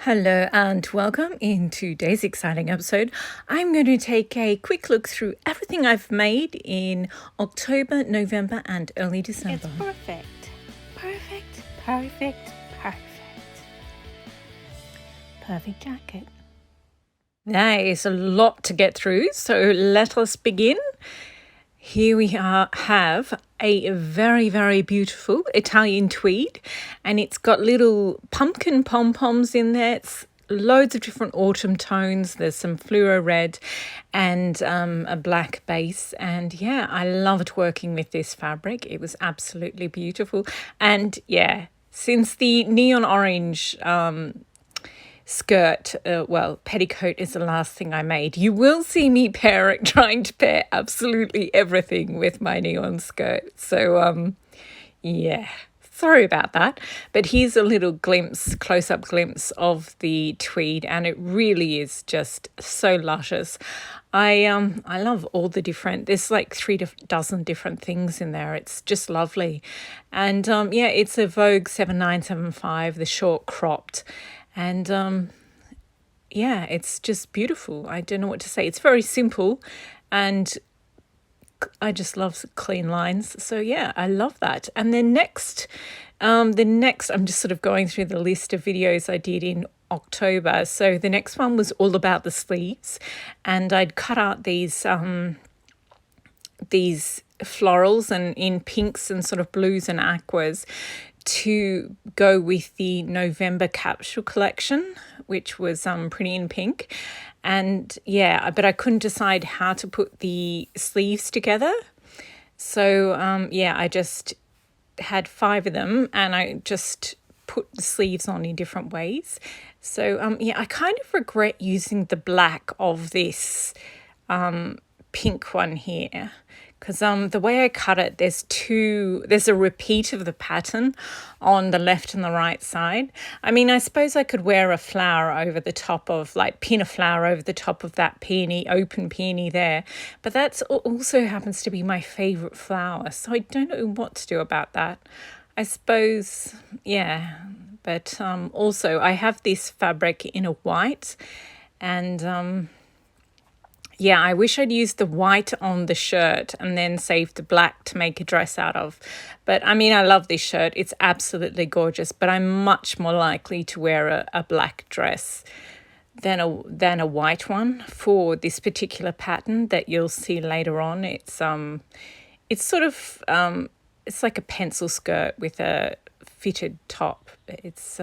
Hello and welcome. In today's exciting episode, I'm going to take a quick look through everything I've made in October, November and early December. It's perfect. Perfect, perfect, perfect. Perfect jacket. There is a lot to get through, so let us begin. Here we have a very, very beautiful Italian tweed, and it's got little pumpkin pom-poms in there. It's loads of different autumn tones. There's some fluoro red and a black base. And yeah, I loved working with this fabric. It was absolutely beautiful. And yeah, since the neon orange skirt, petticoat is the last thing I made. You will see me trying to pair absolutely everything with my neon skirt. So, yeah, sorry about that. But here's a little close-up glimpse of the tweed, and it really is just so luscious. I love all the different, there's like 3 dozen different things in there. It's just lovely. And yeah, it's a Vogue 7975, the short cropped. And yeah, it's just beautiful. I don't know what to say. It's very simple and I just love clean lines. So yeah, I love that. And then I'm just sort of going through the list of videos I did in October. So the next one was all about the sleeves, and I'd cut out these florals and in pinks and sort of blues and aquas to go with the November capsule collection, which was pretty in pink. And yeah, but I couldn't decide how to put the sleeves together. So yeah, I just had 5 of them and I just put the sleeves on in different ways. So yeah, I kind of regret using the black of this pink one here, because the way I cut it, there's a repeat of the pattern on the left and the right side. I mean, I suppose I could wear a flower over the top of, like pin a flower over the top of that open peony there, but that's also happens to be my favourite flower, so I don't know what to do about that. I suppose, yeah, but also I have this fabric in a white, and yeah, I wish I'd used the white on the shirt and then saved the black to make a dress out of. But I mean, I love this shirt. It's absolutely gorgeous, but I'm much more likely to wear a black dress than a white one for this particular pattern that you'll see later on. It's sort of it's like a pencil skirt with a fitted top. It's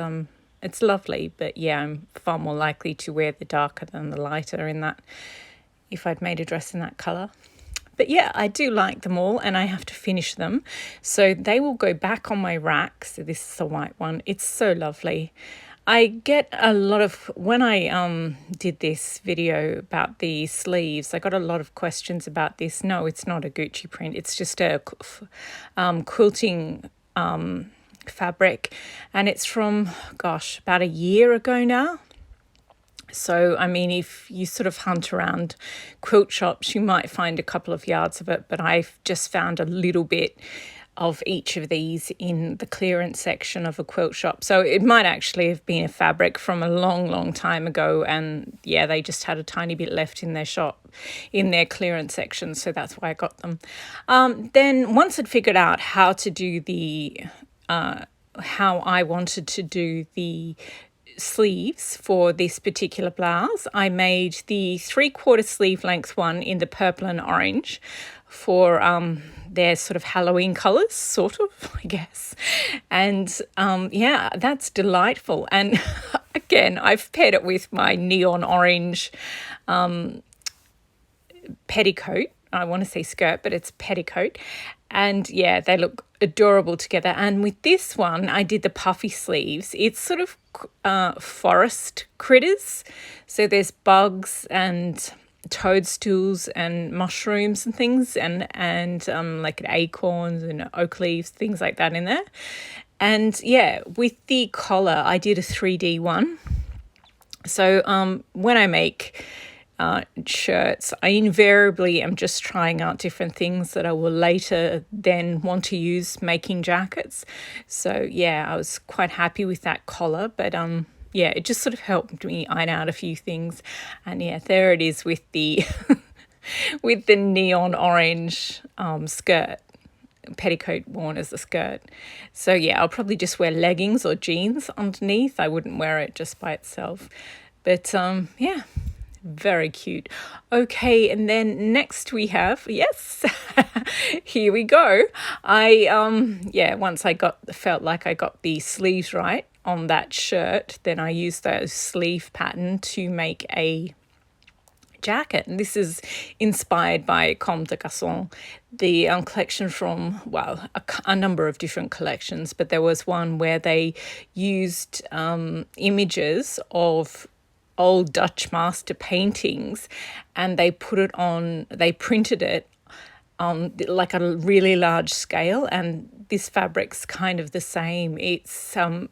lovely, but yeah, I'm far more likely to wear the darker than the lighter in that, if I'd made a dress in that colour. But yeah, I do like them all and I have to finish them. So they will go back on my rack. So this is the white one. It's so lovely. I get a lot of, when I did this video about the sleeves, I got a lot of questions about this. No, it's not a Gucci print. It's just a quilting fabric. And it's from, gosh, about a year ago now. So, I mean, if you sort of hunt around quilt shops, you might find a couple of yards of it, but I've just found a little bit of each of these in the clearance section of a quilt shop. So it might actually have been a fabric from a long, long time ago, and yeah, they just had a tiny bit left in their shop, in their clearance section, so that's why I got them. Then once I'd figured out how to do how I wanted to do the sleeves for this particular blouse, I made the 3/4 sleeve length one in the purple and orange for their sort of Halloween colours, sort of, I guess. And yeah, that's delightful. And again, I've paired it with my neon orange petticoat. I want to say skirt, but it's petticoat. And yeah, they look adorable together. And with this one, I did the puffy sleeves. It's sort of forest critters. So there's bugs and toadstools and mushrooms and things, and like acorns and oak leaves, things like that in there. And yeah, with the collar, I did a 3D one. So when I make shirts, I invariably am just trying out different things that I will later then want to use making jackets. So yeah, I was quite happy with that collar, but yeah, it just sort of helped me iron out a few things. And yeah, there it is with the with the neon orange skirt, petticoat worn as a skirt. So yeah, I'll probably just wear leggings or jeans underneath. I wouldn't wear it just by itself. But yeah, very cute. Okay, and then next we have, yes, here we go. Once I felt like I got the sleeves right on that shirt, then I used that sleeve pattern to make a jacket. And this is inspired by Comme des Garçons, the collection from, well, a number of different collections, but there was one where they used images of old Dutch master paintings, and they printed it on like a really large scale. And this fabric's kind of the same. It's from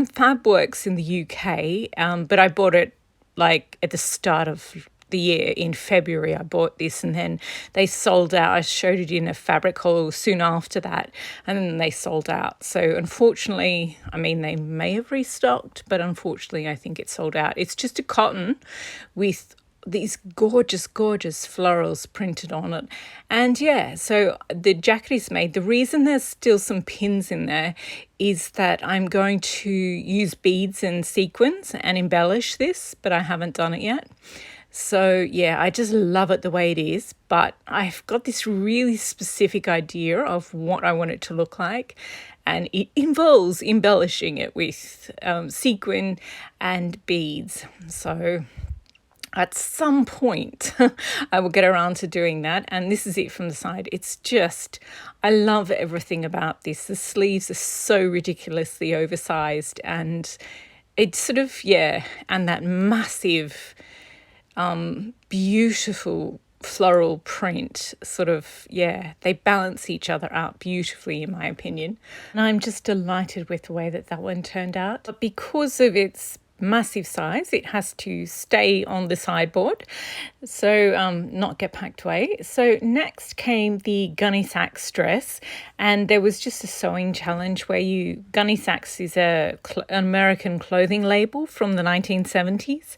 Fabworks in the UK, but I bought it like at the start of the year in February. I bought this, and then they sold out. I showed it in a fabric haul soon after that, and then they sold out. So unfortunately, I mean, they may have restocked, but unfortunately I think it's sold out. It's just a cotton with these gorgeous florals printed on it. And yeah, so the jacket is made. The reason there's still some pins in there is that I'm going to use beads and sequins and embellish this, but I haven't done it yet. So yeah, I just love it the way it is, but I've got this really specific idea of what I want it to look like, and it involves embellishing it with sequin and beads. So at some point, I will get around to doing that. And this is it from the side. It's just, I love everything about this. The sleeves are so ridiculously oversized, and it's sort of, yeah, and that massive, beautiful floral print sort of, yeah, they balance each other out beautifully, in my opinion. And I'm just delighted with the way that one turned out. But because of its massive size, it has to stay on the sideboard, so not get packed away. So next came the Gunny Sacks dress, and there was just a sewing challenge where Gunny Sacks is an American clothing label from the 1970s,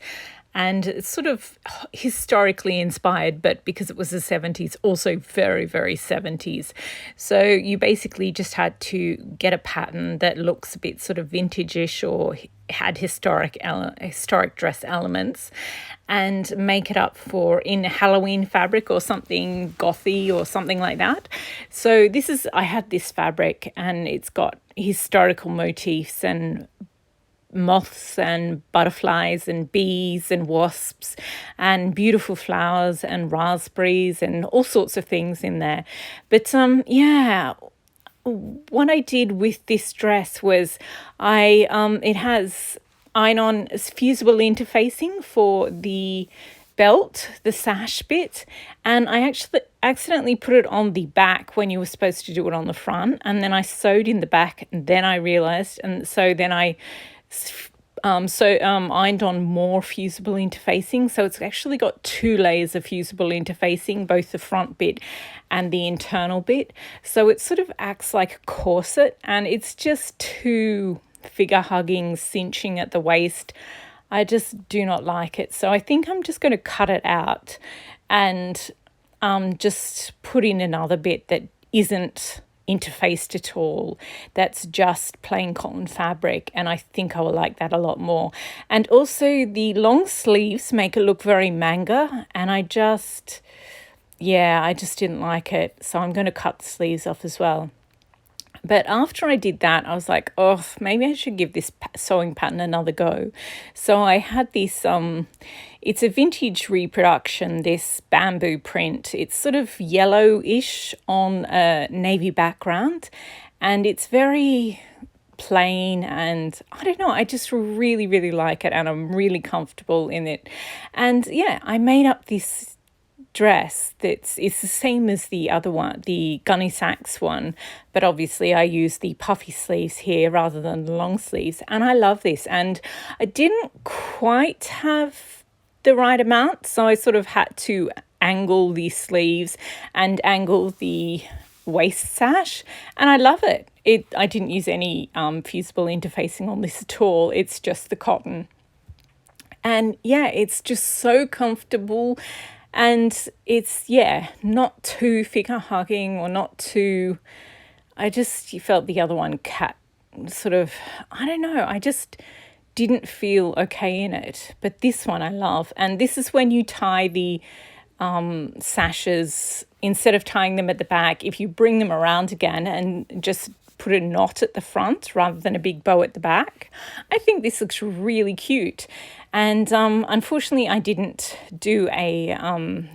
and it's sort of historically inspired, but because it was the 70s, also very, very 70s. So you basically just had to get a pattern that looks a bit sort of vintage-ish or had historic dress elements, and make it up in Halloween fabric or something gothy or something like that. So I had this fabric, and it's got historical motifs and moths and butterflies and bees and wasps and beautiful flowers and raspberries and all sorts of things in there. But yeah, what I did with this dress was it has iron-on fusible interfacing for the belt, the sash bit, and I actually accidentally put it on the back when you were supposed to do it on the front, and then I sewed in the back, and then I realized, and so then I ironed on more fusible interfacing. So it's actually got 2 layers of fusible interfacing, both the front bit and the internal bit. So it sort of acts like a corset, and it's just too figure-hugging, cinching at the waist. I just do not like it. So I think I'm just going to cut it out and just put in another bit that isn't interfaced at all, that's just plain cotton fabric, and I think I will like that a lot more. And also the long sleeves make it look very manga, and I just didn't like it, so I'm going to cut the sleeves off as well. But after I did that, I was like, oh, maybe I should give this sewing pattern another go. So I had this, it's a vintage reproduction, this bamboo print. It's sort of yellowish on a navy background, and it's very plain, and I don't know, I just really, really like it, and I'm really comfortable in it. And yeah, I made up this dress it's the same as the other one, the Gunny Sacks one, but obviously I use the puffy sleeves here rather than the long sleeves, and I love this. And I didn't quite have the right amount, so I sort of had to angle the sleeves and angle the waist sash, and I love it. I didn't use any fusible interfacing on this at all. It's just the cotton. And yeah, it's just so comfortable, and it's, yeah, not too figure hugging or not too, I just felt the other one sort of, I don't know, I just didn't feel okay in it. But this one I love. And this is when you tie the sashes, instead of tying them at the back, if you bring them around again and just put a knot at the front rather than a big bow at the back. I think this looks really cute. And unfortunately, I didn't do a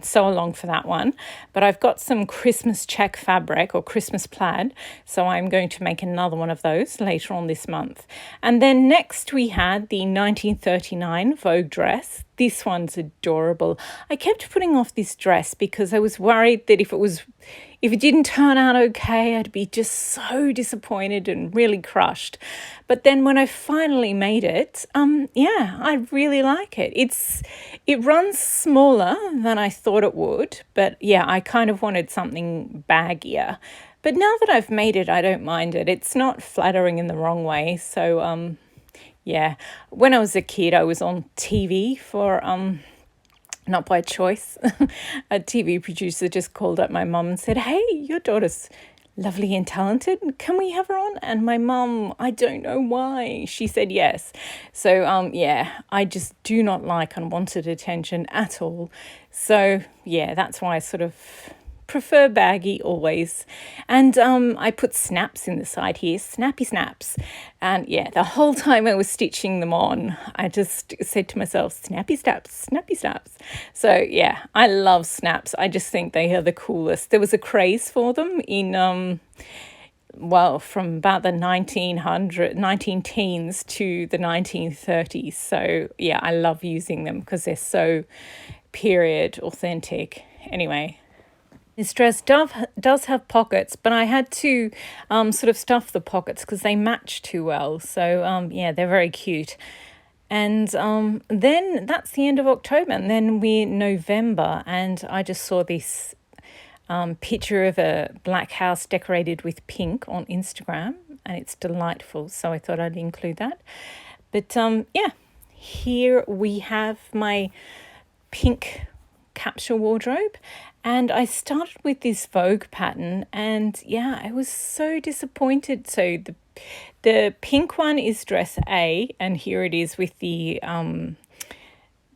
sew along for that one, but I've got some Christmas check fabric or Christmas plaid, so I'm going to make another one of those later on this month. And then next we had the 1939 Vogue dress. This one's adorable. I kept putting off this dress because I was worried that if it didn't turn out okay, I'd be just so disappointed and really crushed. But then when I finally made it, yeah, I really like it. It runs smaller than I thought it would, but yeah, I kind of wanted something baggier. But now that I've made it, I don't mind it. It's not flattering in the wrong way. So yeah, when I was a kid, I was on TV for not by choice. A TV producer just called up my mum and said, "Hey, your daughter's lovely and talented. Can we have her on?" And my mum, I don't know why, she said yes. So yeah, I just do not like unwanted attention at all. So yeah, that's why I sort of prefer baggy always. And I put snaps in the side here, snappy snaps. And yeah, the whole time I was stitching them on, I just said to myself, snappy snaps, snappy snaps. So yeah, I love snaps. I just think they are the coolest. There was a craze for them in well, from about the 19 teens to the 1930s. So yeah, I love using them because they're so period authentic. Anyway, this dress does have pockets, but I had to sort of stuff the pockets because they match too well. So yeah, they're very cute. And then that's the end of October, and then we're November, and I just saw this picture of a black house decorated with pink on Instagram, and it's delightful. So I thought I'd include that. But yeah, here we have my pink capsule wardrobe, and I started with this Vogue pattern, and yeah, I was so disappointed. So the pink one is dress A, and here it is with the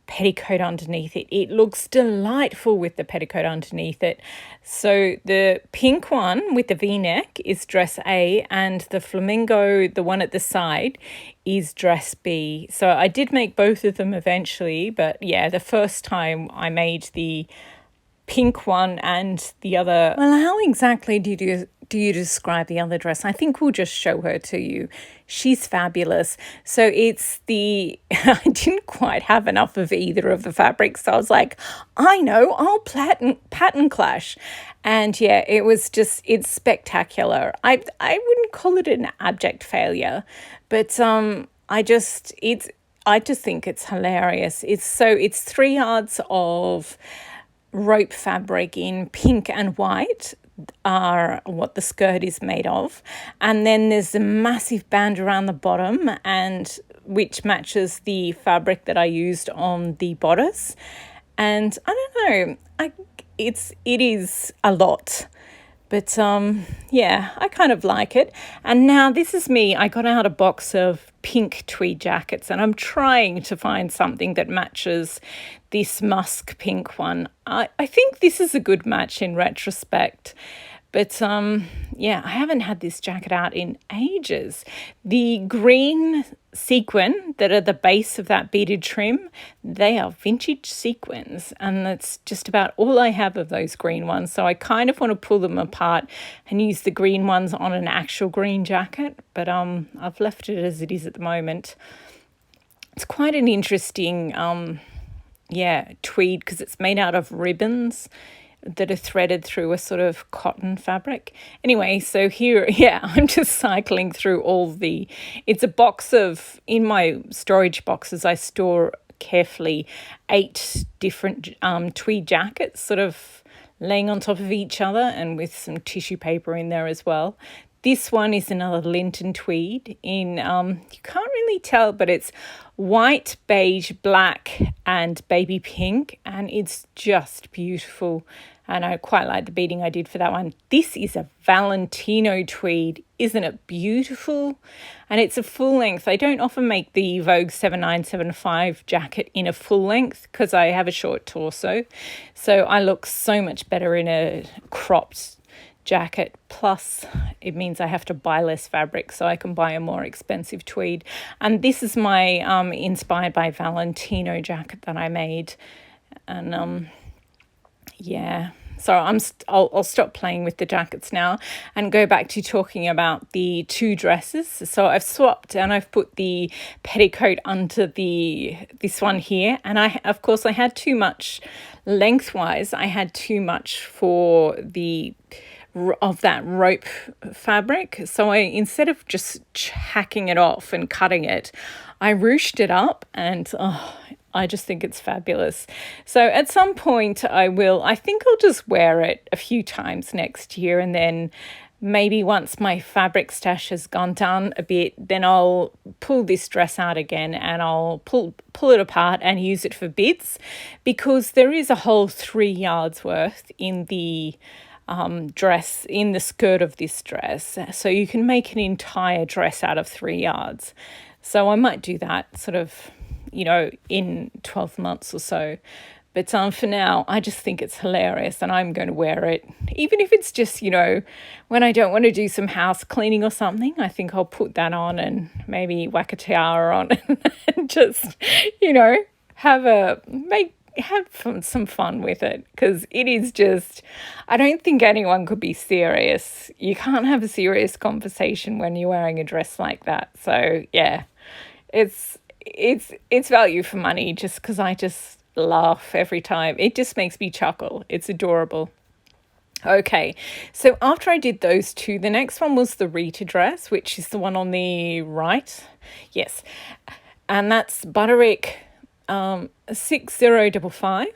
petticoat underneath it. It looks delightful with the petticoat underneath it. So the pink one with the V-neck is dress A, and the flamingo, the one at the side, is dress B. So I did make both of them eventually, but yeah, the first time I made the pink one and the other. Well, how exactly do you describe the other dress? I think we'll just show her to you. She's fabulous. So it's I didn't quite have enough of either of the fabrics. So I was like, I know, I'll pattern clash. And yeah, it's spectacular. I wouldn't call it an abject failure, but I just think it's hilarious. It's 3 yards of rope fabric in pink and white are what the skirt is made of, and then there's a massive band around the bottom, and which matches the fabric that I used on the bodice. And I don't know, it is a lot, but yeah, I kind of like it. And now this is me. I got out a box of pink tweed jackets, and I'm trying to find something that matches this musk pink one. I think this is a good match in retrospect. But yeah, I haven't had this jacket out in ages. The green sequin that are the base of that beaded trim, they are vintage sequins, and that's just about all I have of those green ones. So I kind of want to pull them apart and use the green ones on an actual green jacket, but I've left it as it is at the moment. It's quite an interesting tweed because it's made out of ribbons that are threaded through a sort of cotton fabric. Anyway, so here, yeah, I'm just cycling through it's a box in my storage boxes, I store carefully 8 different tweed jackets sort of laying on top of each other, and with some tissue paper in there as well. this one is another Linton tweed in, you can't really tell, but it's white, beige, black and baby pink, and it's just beautiful. And I quite like the beading I did for that one. This is a Valentino tweed. Isn't it beautiful? And it's a full length. I don't often make the Vogue 7975 jacket in a full length because I have a short torso. So I look so much better in a cropped jacket. Plus, it means I have to buy less fabric, so I can buy a more expensive tweed. And this is my inspired by Valentino jacket that I made. And yeah. So I'll stop playing with the jackets now and go back to talking about the two dresses. So I've swapped and I've put the petticoat under this one here. And I had too much lengthwise. I had too much for of that rope fabric. So instead of just hacking it off and cutting it, I ruched it up, and I just think it's fabulous. So at some point I think I'll just wear it a few times next year, and then maybe once my fabric stash has gone down a bit, then I'll pull this dress out again and I'll pull it apart and use it for bits, because there is a whole 3 yards worth in the dress, in the skirt of this dress. So you can make an entire dress out of 3 yards. So I might do that sort of, in 12 months or so. But for now, I just think it's hilarious and I'm going to wear it. Even if it's just, when I don't want to do some house cleaning or something, I think I'll put that on and maybe whack a tiara on and just, have some fun with it, because it is just, I don't think anyone could be serious. You can't have a serious conversation when you're wearing a dress like that. So yeah, it's value for money, just because I just laugh every time. It just makes me chuckle. It's adorable. Okay, so after I did those two, the next one was the Rita dress, which is the one on the right. Yes, and that's Butterick 6055,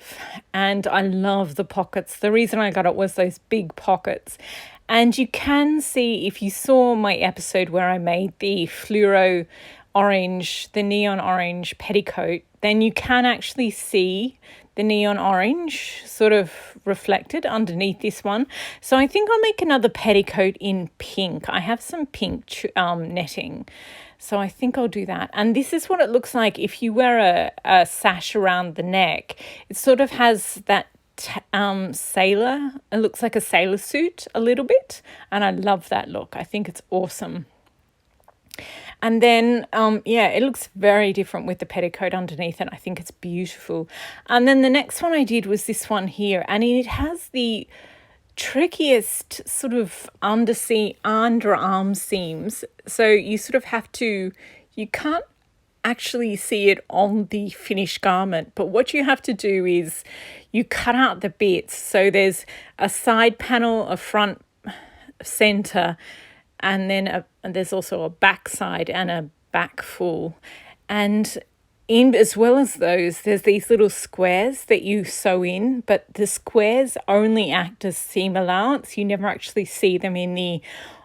and I love the pockets. The reason I got it was those big pockets. And you can see, if you saw my episode where I made the fluoro orange, the neon orange petticoat, then you can actually see the neon orange sort of reflected underneath this one. So I think I'll make another petticoat in pink. I have some pink netting. So I think I'll do that. And this is what it looks like if you wear a sash around the neck. It sort of has that sailor. It looks like a sailor suit a little bit. And I love that look. I think it's awesome. And then, it looks very different with the petticoat underneath it. I think it's beautiful. And then the next one I did was this one here. And it has the trickiest sort of underarm seams. So you sort of have to, you can't actually see it on the finished garment. But what you have to do is you cut out the bits. So there's a side panel, a front, center, and then there's also a back side and a back full. And in as well as those, there's these little squares that you sew in, but the squares only act as seam allowance. You never actually see them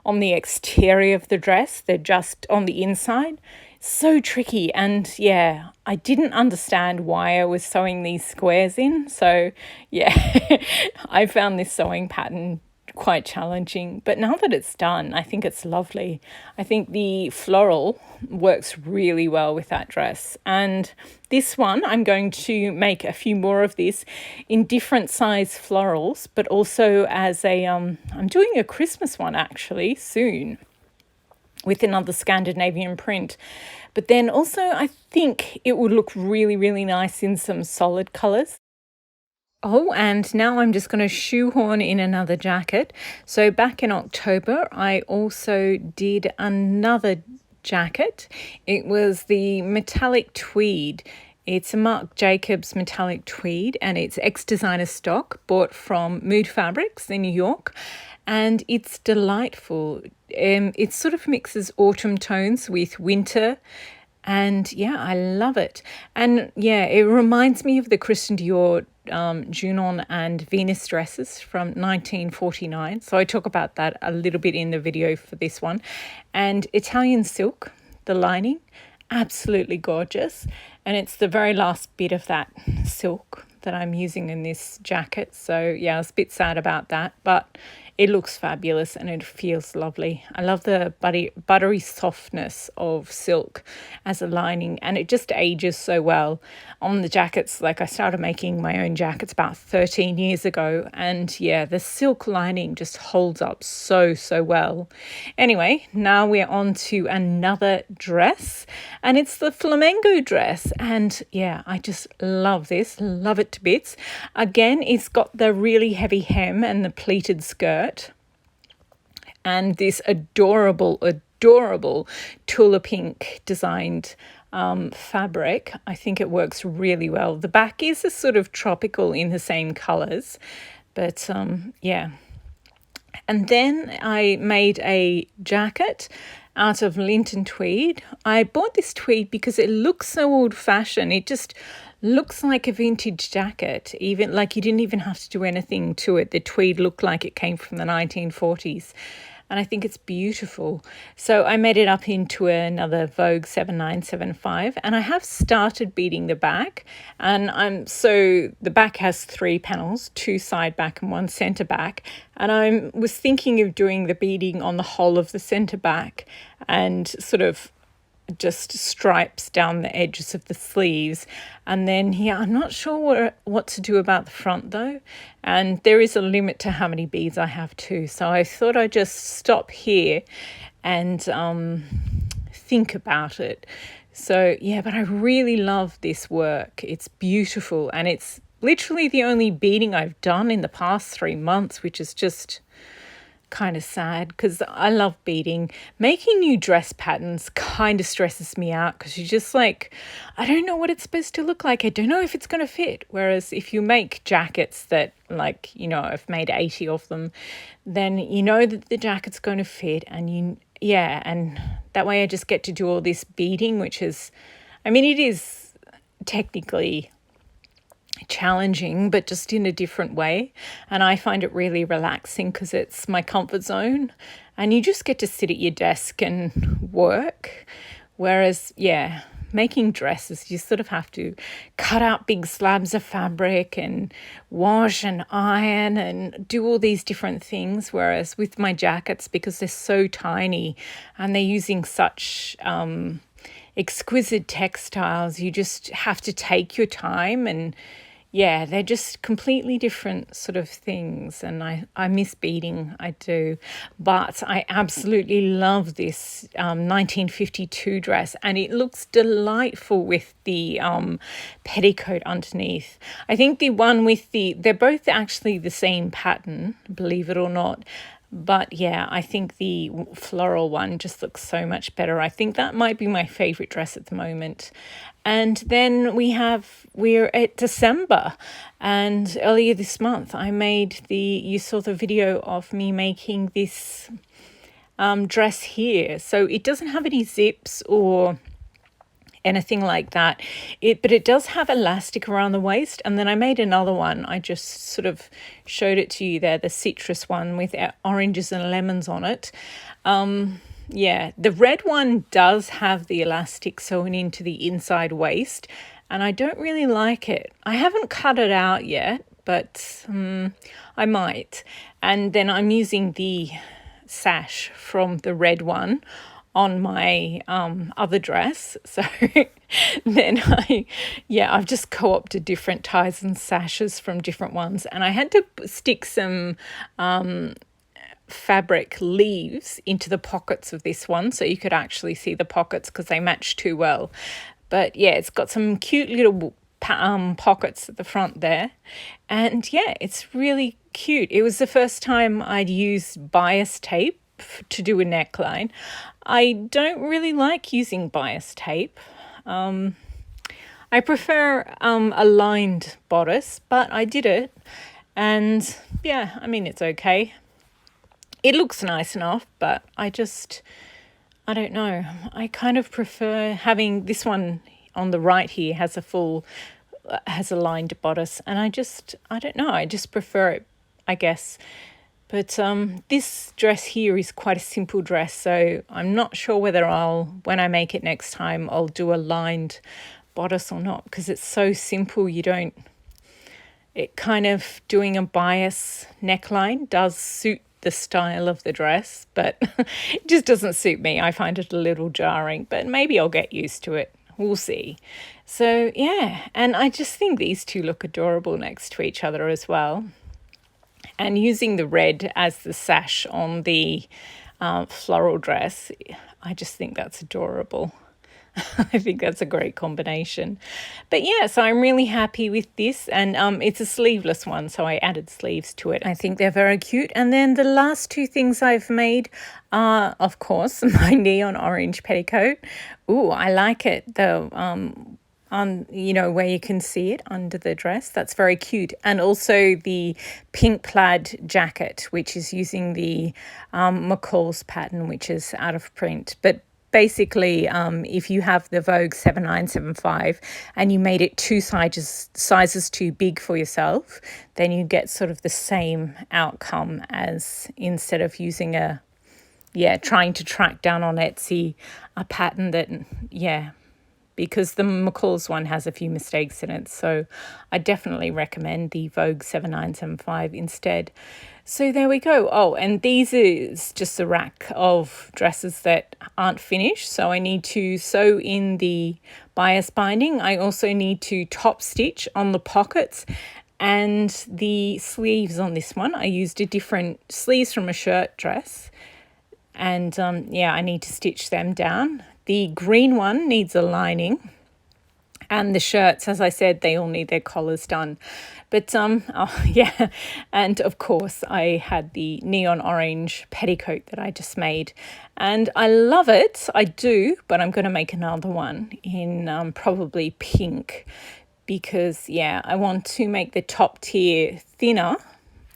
on the exterior of the dress. They're just on the inside. So tricky. And yeah, I didn't understand why I was sewing these squares in. So yeah, I found this sewing pattern quite challenging, but now that it's done, I think it's lovely. I think the floral works really well with that dress. And this one, I'm going to make a few more of this in different size florals, but also as I'm doing a Christmas one actually soon with another Scandinavian print. But then also I think it would look really, really nice in some solid colours. Oh, and now I'm just going to shoehorn in another jacket. So back in October, I also did another jacket. It was the metallic tweed. It's a Marc Jacobs metallic tweed, and it's ex-designer stock bought from Mood Fabrics in New York. And it's delightful. It sort of mixes autumn tones with winter And yeah, I love it. And yeah, it reminds me of the Christian Dior Junon and Venus dresses from 1949. So I talk about that a little bit in the video for this one. And Italian silk, the lining, absolutely gorgeous. And it's the very last bit of that silk that I'm using in this jacket. So yeah, I was a bit sad about that, but it looks fabulous and it feels lovely. I love the buttery softness of silk as a lining, and it just ages so well on the jackets. Like, I started making my own jackets about 13 years ago, and yeah, the silk lining just holds up so well. Anyway, now we're on to another dress, and it's the flamenco dress, and yeah, I just love this, love it to bits. Again, it's got the really heavy hem and the pleated skirt and this adorable Tula pink designed fabric. I think it works really well. The back is a sort of tropical in the same colours, but yeah. And then I made a jacket out of lint and tweed. I bought this tweed because it looks so old-fashioned. It just looks like a vintage jacket, even like you didn't even have to do anything to it. The tweed looked like it came from the 1940s. And I think it's beautiful. So I made it up into another Vogue 7975, and I have started beading the back. And so the back has 3 panels, 2 side back and 1 center back. And I was thinking of doing the beading on the whole of the center back and sort of just stripes down the edges of the sleeves. And then yeah, I'm not sure what to do about the front though, and there is a limit to how many beads I have too, so I thought I'd just stop here and think about it. So yeah, but I really love this work. It's beautiful, and it's literally the only beading I've done in the past 3 months, which is just kind of sad because I love beading. Making new dress patterns kind of stresses me out because you're just like, I don't know what it's supposed to look like. I don't know if it's going to fit. Whereas if you make jackets that, like, you know, I've made 80 of them, then you know that the jacket's going to fit, and and that way I just get to do all this beading, which is, I mean, it is technically challenging, but just in a different way. And I find it really relaxing because it's my comfort zone, and you just get to sit at your desk and work. Whereas, yeah, making dresses, you sort of have to cut out big slabs of fabric and wash and iron and do all these different things. Whereas with my jackets, because they're so tiny and they're using such exquisite textiles, you just have to take your time. And yeah, they're just completely different sort of things, and I miss beading, I do. But I absolutely love this 1952 dress, and it looks delightful with the petticoat underneath. I think the one with they're both actually the same pattern, believe it or not. But yeah, I think the floral one just looks so much better. I think that might be my favourite dress at the moment. And then we're at December, and earlier this month you saw the video of me making this dress here. So it doesn't have any zips or anything like that, but it does have elastic around the waist. And then I made another one. I just sort of showed it to you there, the citrus one with oranges and lemons on it. Yeah, the red one does have the elastic sewn into the inside waist, and I don't really like it. I haven't cut it out yet, but I might. And then I'm using the sash from the red one on my other dress. So then I've just co-opted different ties and sashes from different ones, and I had to stick some fabric leaves into the pockets of this one so you could actually see the pockets because they match too well. But yeah, it's got some cute little pockets at the front there, and yeah, it's really cute. It was the first time I'd used bias tape to do a neckline. I don't really like using bias tape. I prefer a lined bodice, but I did it, and yeah, I mean, it's okay. It looks nice enough, but I I don't know. I kind of prefer having this one on the right here has a lined bodice, and I don't know. I just prefer it, I guess. But this dress here is quite a simple dress, so I'm not sure whether when I make it next time, I'll do a lined bodice or not, because it's so simple. It kind of doing a bias neckline does suit the style of the dress, but it just doesn't suit me. I find it a little jarring, but maybe I'll get used to it. We'll see. So yeah, and I just think these two look adorable next to each other as well. And using the red as the sash on the floral dress, I just think that's adorable. I think that's a great combination. But yeah, so I'm really happy with this, and it's a sleeveless one, so I added sleeves to it. I think they're very cute. And then the last two things I've made are, of course, my neon orange petticoat. Ooh, I like it. Where you can see it under the dress. That's very cute. And also the pink plaid jacket, which is using the McCall's pattern, which is out of print. But basically, if you have the Vogue 7975 and you made it two sizes too big for yourself, then you get sort of the same outcome as instead of using trying to track down on Etsy a pattern that, because the McCall's one has a few mistakes in it. So I definitely recommend the Vogue 7975 instead. So there we go. Oh, and these is just a rack of dresses that aren't finished. So I need to sew in the bias binding. I also need to top stitch on the pockets and the sleeves on this one. I used a different sleeves from a shirt dress. And I need to stitch them down. The green one needs a lining, and the shirts, as I said, they all need their collars done. But and of course I had the neon orange petticoat that I just made, and I love it. I do, but I'm going to make another one in probably pink, because I want to make the top tier thinner,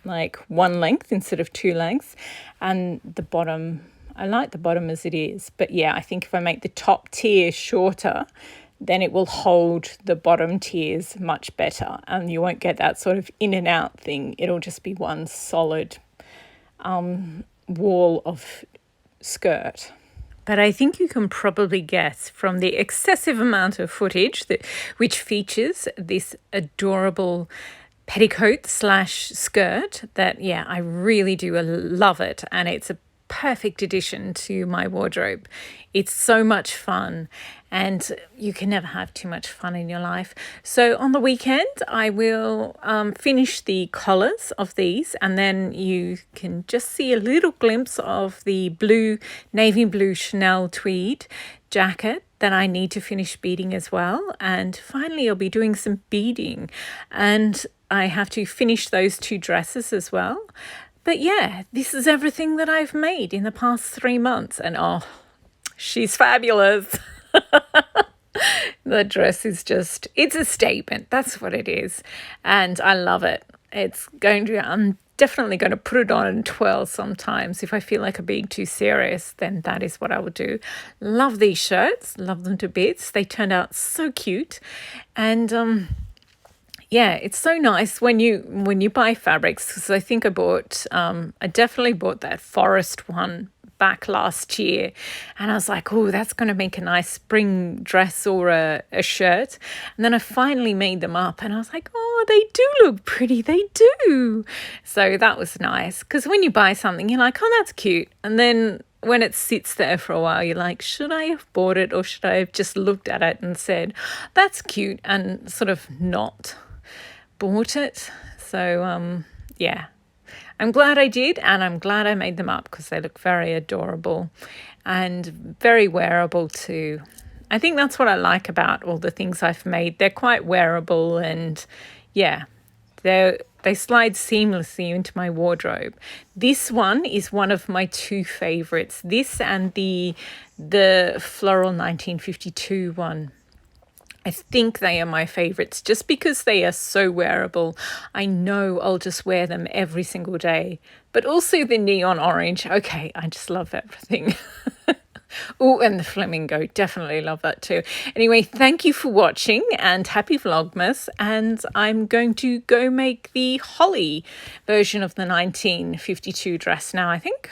like one length instead of two lengths, and the bottom, I like the bottom as it is, but I think if I make the top tier shorter, then it will hold the bottom tiers much better, and you won't get that sort of in and out thing. It'll just be one solid wall of skirt. But I think you can probably guess from the excessive amount of footage which features this adorable petticoat / skirt that I really do love it, and it's a perfect addition to my wardrobe. It's so much fun, and you can never have too much fun in your life. So on the weekend I will finish the collars of these, and then you can just see a little glimpse of the navy blue Chanel tweed jacket that I need to finish beading as well. And finally I'll be doing some beading, and I have to finish those two dresses as well. But this is everything that I've made in the past 3 months. And she's fabulous. The dress is it's a statement. That's what it is. And I love it. I'm definitely going to put it on and twirl sometimes. If I feel like I'm being too serious, then that is what I will do. Love these shirts. Love them to bits. They turned out so cute. And it's so nice when you buy fabrics, because I think I definitely bought that forest one back last year, and I was like, oh, that's going to make a nice spring dress or a shirt. And then I finally made them up, and I was like, oh, they do look pretty, they do. So that was nice, because when you buy something, you're like, oh, that's cute, and then when it sits there for a while, you're like, should I have bought it, or should I have just looked at it and said, that's cute, and sort of not bought it? So I'm glad I did, and I'm glad I made them up, because they look very adorable and very wearable too. I think that's what I like about all the things I've made. They're quite wearable, and they slide seamlessly into my wardrobe. This one is one of my two favorites. This and the floral 1952 one. I think they are my favorites just because they are so wearable. I know I'll just wear them every single day. But also the neon orange. Okay, I just love everything. Oh, and the flamingo. Definitely love that too. Anyway, thank you for watching and happy Vlogmas. And I'm going to go make the holly version of the 1952 dress now, I think.